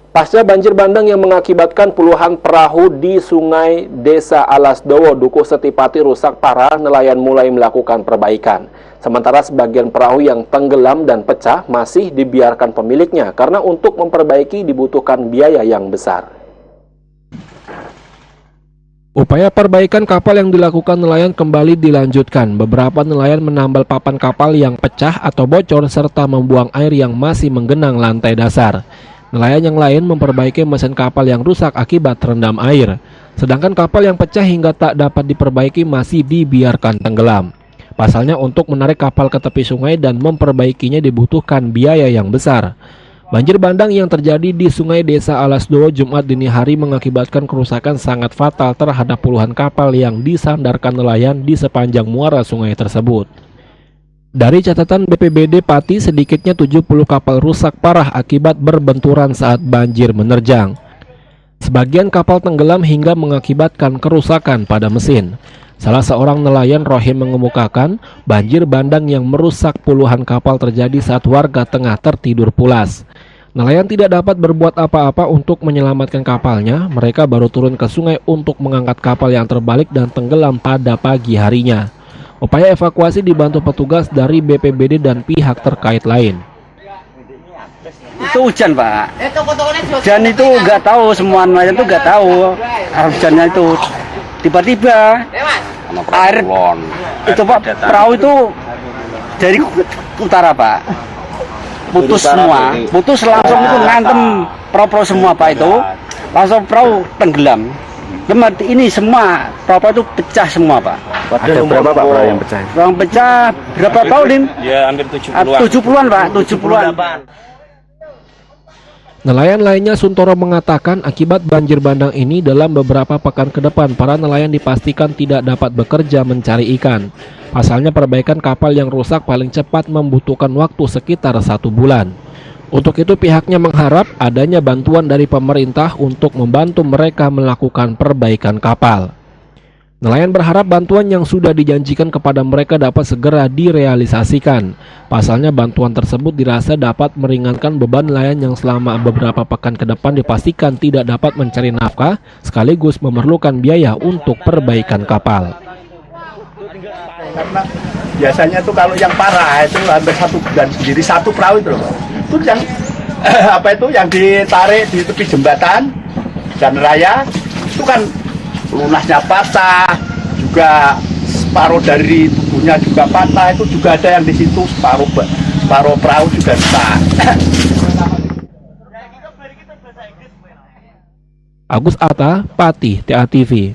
Pasca banjir bandang yang mengakibatkan puluhan perahu di Sungai Desa Alasdowo, Dukuh Setipati rusak parah, nelayan mulai melakukan perbaikan. Sementara sebagian perahu yang tenggelam dan pecah masih dibiarkan pemiliknya karena untuk memperbaiki dibutuhkan biaya yang besar. Upaya perbaikan kapal yang dilakukan nelayan kembali dilanjutkan. Beberapa nelayan menambal papan kapal yang pecah atau bocor serta membuang air yang masih menggenang lantai dasar. Nelayan yang lain memperbaiki mesin kapal yang rusak akibat terendam air. Sedangkan kapal yang pecah hingga tak dapat diperbaiki masih dibiarkan tenggelam. Pasalnya untuk menarik kapal ke tepi sungai dan memperbaikinya dibutuhkan biaya yang besar. Banjir bandang yang terjadi di Sungai Desa Alasdowo Jumat dini hari mengakibatkan kerusakan sangat fatal terhadap puluhan kapal yang disandarkan nelayan di sepanjang muara sungai tersebut. Dari catatan BPBD Pati, sedikitnya 70 kapal rusak parah akibat berbenturan saat banjir menerjang. Sebagian kapal tenggelam hingga mengakibatkan kerusakan pada mesin. Salah seorang nelayan Rohim mengemukakan banjir bandang yang merusak puluhan kapal terjadi saat warga tengah tertidur pulas. Nelayan tidak dapat berbuat apa-apa untuk menyelamatkan kapalnya. Mereka baru turun ke sungai untuk mengangkat kapal yang terbalik dan tenggelam pada pagi harinya. Upaya evakuasi dibantu petugas dari BPBD dan pihak terkait lain. Itu hujan, Pak. Hujan itu nggak tahu, semua nelayan itu nggak tahu hujannya itu. Tiba-tiba air itu, Pak, perahu itu dari utara, Pak. Putus semua, putus langsung itu ngantem perahu-perahu semua, Pak, itu. Langsung perahu tenggelam. Ini semua perahu itu pecah semua, Pak. Ada berapa Pak perahu yang pecah? Perahu pecah berapa perahu, Din? Ya, hampir 70-an. 70-an, Pak, 70-an. Nelayan lainnya Suntoro mengatakan akibat banjir bandang ini dalam beberapa pekan ke depan para nelayan dipastikan tidak dapat bekerja mencari ikan. Pasalnya perbaikan kapal yang rusak paling cepat membutuhkan waktu sekitar 1 bulan. Untuk itu pihaknya mengharap adanya bantuan dari pemerintah untuk membantu mereka melakukan perbaikan kapal. Nelayan berharap bantuan yang sudah dijanjikan kepada mereka dapat segera direalisasikan. Pasalnya bantuan tersebut dirasa dapat meringankan beban nelayan yang selama beberapa pekan ke depan dipastikan tidak dapat mencari nafkah, sekaligus memerlukan biaya untuk perbaikan kapal. Karena biasanya tuh kalau yang parah itu hampir 1 bulan sendiri satu perahu itu loh. Itu yang yang ditarik di tepi jembatan dan raya itu kan lunasnya patah, juga separuh dari tubuhnya juga patah, itu juga ada yang di situ separuh perahu juga rusak. Agus Atta, Pati, TA TV.